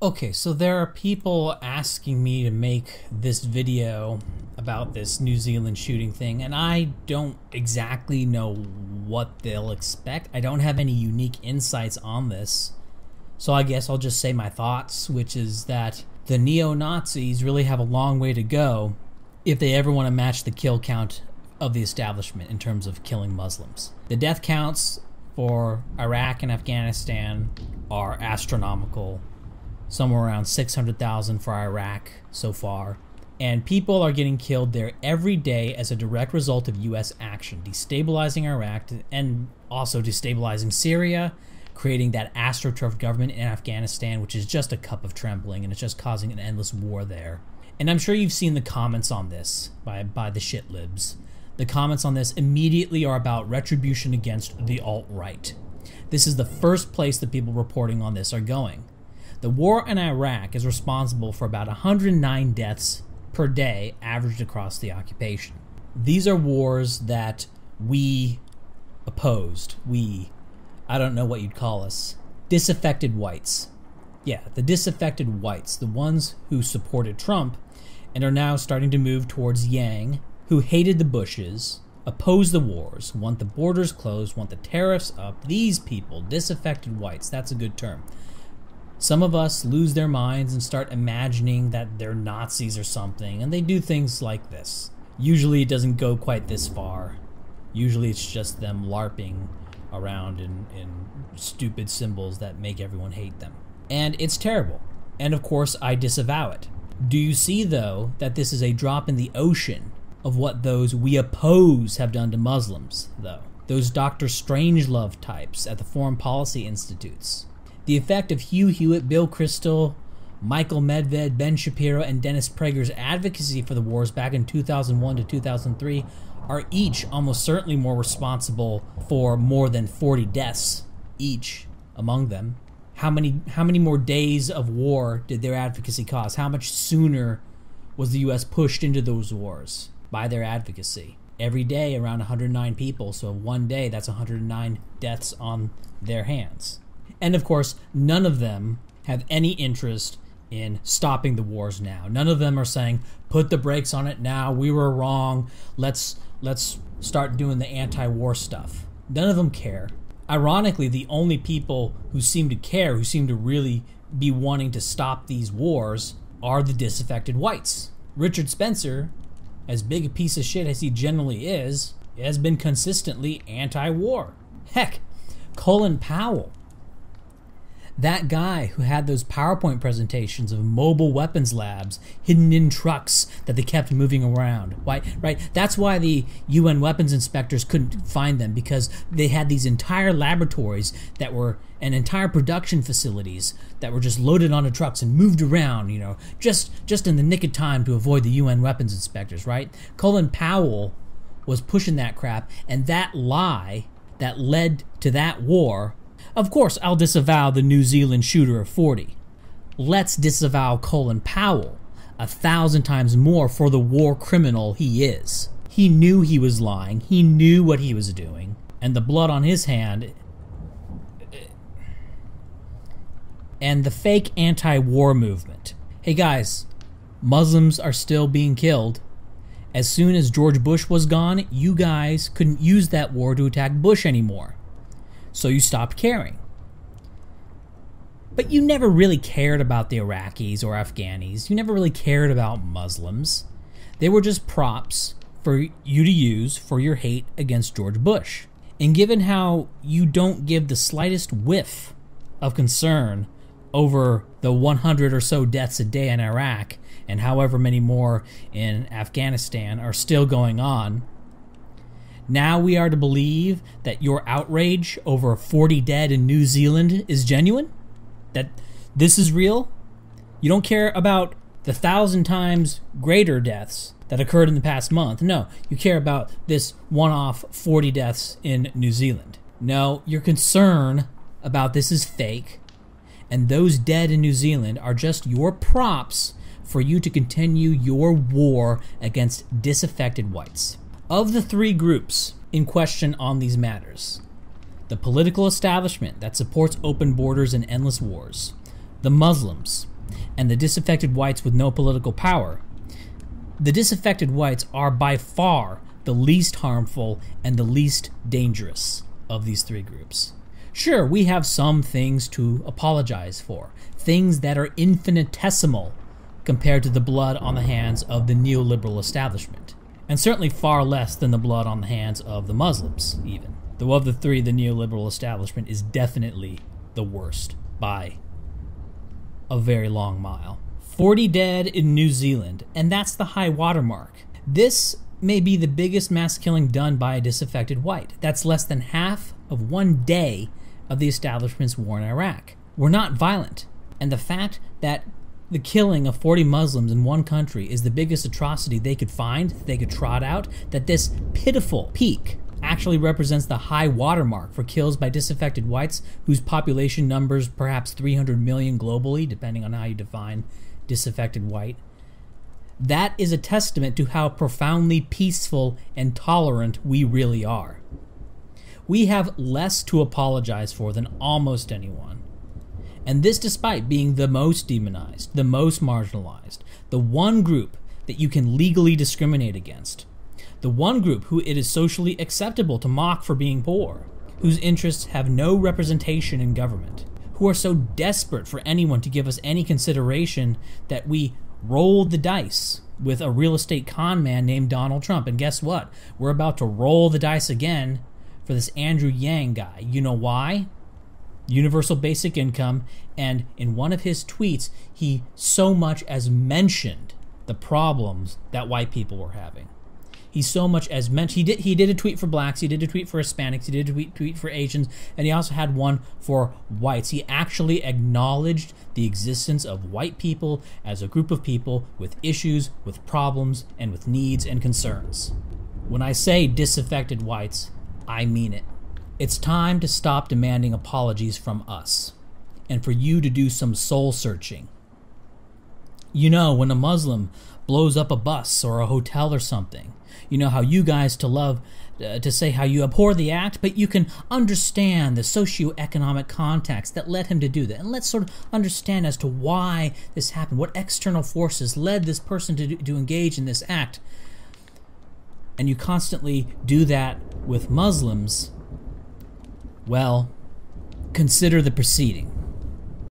Okay, so there are people asking me to make this video about this New Zealand shooting thing, and I don't exactly know what they'll expect. I don't have any unique insights on this, so I guess I'll just say my thoughts, which is that the neo-Nazis really have a long way to go if they ever want to match the kill count of the establishment in terms of killing Muslims. The death counts for Iraq and Afghanistan are astronomical. Somewhere around 600,000 for Iraq so far. And people are getting killed there every day as a direct result of U.S. action, destabilizing Iraq and also destabilizing Syria, creating that astroturf government in Afghanistan, which is just a cup of trembling, and it's just causing an endless war there. And I'm sure you've seen the comments on this by the shit libs. The comments on this immediately are about retribution against the alt-right. This is the first place that people reporting on this are going. The war in Iraq is responsible for about 109 deaths per day averaged across the occupation. These are wars that we opposed. I don't know what you'd call us. Disaffected whites. Yeah, the disaffected whites, the ones who supported Trump and are now starting to move towards Yang, who hated the Bushes, oppose the wars, want the borders closed, want the tariffs up. These people, disaffected whites, that's a good term. Some of us lose their minds and start imagining that they're Nazis or something, and they do things like this. Usually it doesn't go quite this far. Usually it's just them LARPing around in stupid symbols that make everyone hate them. And it's terrible. And of course I disavow it. Do you see, though, that this is a drop in the ocean of what those we oppose have done to Muslims, though? Those Dr. Strangelove types at the Foreign Policy Institutes. The effect of Hugh Hewitt, Bill Kristol, Michael Medved, Ben Shapiro, and Dennis Prager's advocacy for the wars back in 2001 to 2003 are each almost certainly more responsible for more than 40 deaths each among them. How many more days of war did their advocacy cause? How much sooner was the U.S. pushed into those wars by their advocacy? Every day around 109 people, so one day that's 109 deaths on their hands. And of course, none of them have any interest in stopping the wars now. None of them are saying, put the brakes on it now, we were wrong, let's start doing the anti-war stuff. None of them care. Ironically, the only people who seem to care, who seem to really be wanting to stop these wars, are the disaffected whites. Richard Spencer, as big a piece of shit as he generally is, has been consistently anti-war. Heck, Colin Powell, that guy who had those PowerPoint presentations of mobile weapons labs hidden in trucks that they kept moving around. Why? Right? That's why the UN weapons inspectors couldn't find them, because they had these entire laboratories that were, and entire production facilities that were just loaded onto trucks and moved around, you know, just in the nick of time to avoid the UN weapons inspectors, right? Colin Powell was pushing that crap, and that lie that led to that war. Of course, I'll disavow the New Zealand shooter of 40. Let's disavow Colin Powell 1,000 times more for the war criminal he is. He knew he was lying. He knew what he was doing. And the blood on his hand, and the fake anti-war movement. Hey guys, Muslims are still being killed. As soon as George Bush was gone, you guys couldn't use that war to attack Bush anymore. So you stopped caring. But you never really cared about the Iraqis or Afghanis. You never really cared about Muslims. They were just props for you to use for your hate against George Bush. And given how you don't give the slightest whiff of concern over the 100 or so deaths a day in Iraq and however many more in Afghanistan are still going on, now we are to believe that your outrage over 40 dead in New Zealand is genuine? That this is real? You don't care about the 1,000 times greater deaths that occurred in the past month. No, you care about this one-off 40 deaths in New Zealand. No, your concern about this is fake, and those dead in New Zealand are just your props for you to continue your war against disaffected whites. Of the three groups in question on these matters, the political establishment that supports open borders and endless wars, the Muslims, and the disaffected whites with no political power. The disaffected whites are by far the least harmful and the least dangerous of these three groups. Sure, we have some things to apologize for, things that are infinitesimal compared to the blood on the hands of the neoliberal establishment, and certainly far less than the blood on the hands of the Muslims, even. Though of the three, the neoliberal establishment is definitely the worst by a very long mile. 40 dead in New Zealand, and that's the high watermark. This may be the biggest mass killing done by a disaffected white. That's less than half of one day of the establishment's war in Iraq. We're not violent, and the fact that the killing of 40 Muslims in one country is the biggest atrocity they could find, they could trot out, that this pitiful peak actually represents the high watermark for kills by disaffected whites, whose population numbers perhaps 300 million globally, depending on how you define disaffected white. That is a testament to how profoundly peaceful and tolerant we really are. We have less to apologize for than almost anyone. And this despite being the most demonized, the most marginalized, the one group that you can legally discriminate against, the one group who it is socially acceptable to mock for being poor, whose interests have no representation in government, who are so desperate for anyone to give us any consideration that we rolled the dice with a real estate con man named Donald Trump. And guess what? We're about to roll the dice again for this Andrew Yang guy. You know why? Universal basic income, and in one of his tweets, he so much as mentioned the problems that white people were having. He so much as mentioned, he did a tweet for blacks, he did a tweet for Hispanics, he did a tweet for Asians, and he also had one for whites. He actually acknowledged the existence of white people as a group of people with issues, with problems, and with needs and concerns. When I say disaffected whites, I mean it. It's time to stop demanding apologies from us, and for you to do some soul searching. You know, when a Muslim blows up a bus or a hotel or something, you know how you guys to say how you abhor the act, but you can understand the socioeconomic context that led him to do that. And let's sort of understand as to why this happened, what external forces led this person to engage in this act. And you constantly do that with Muslims. Well, consider the preceding.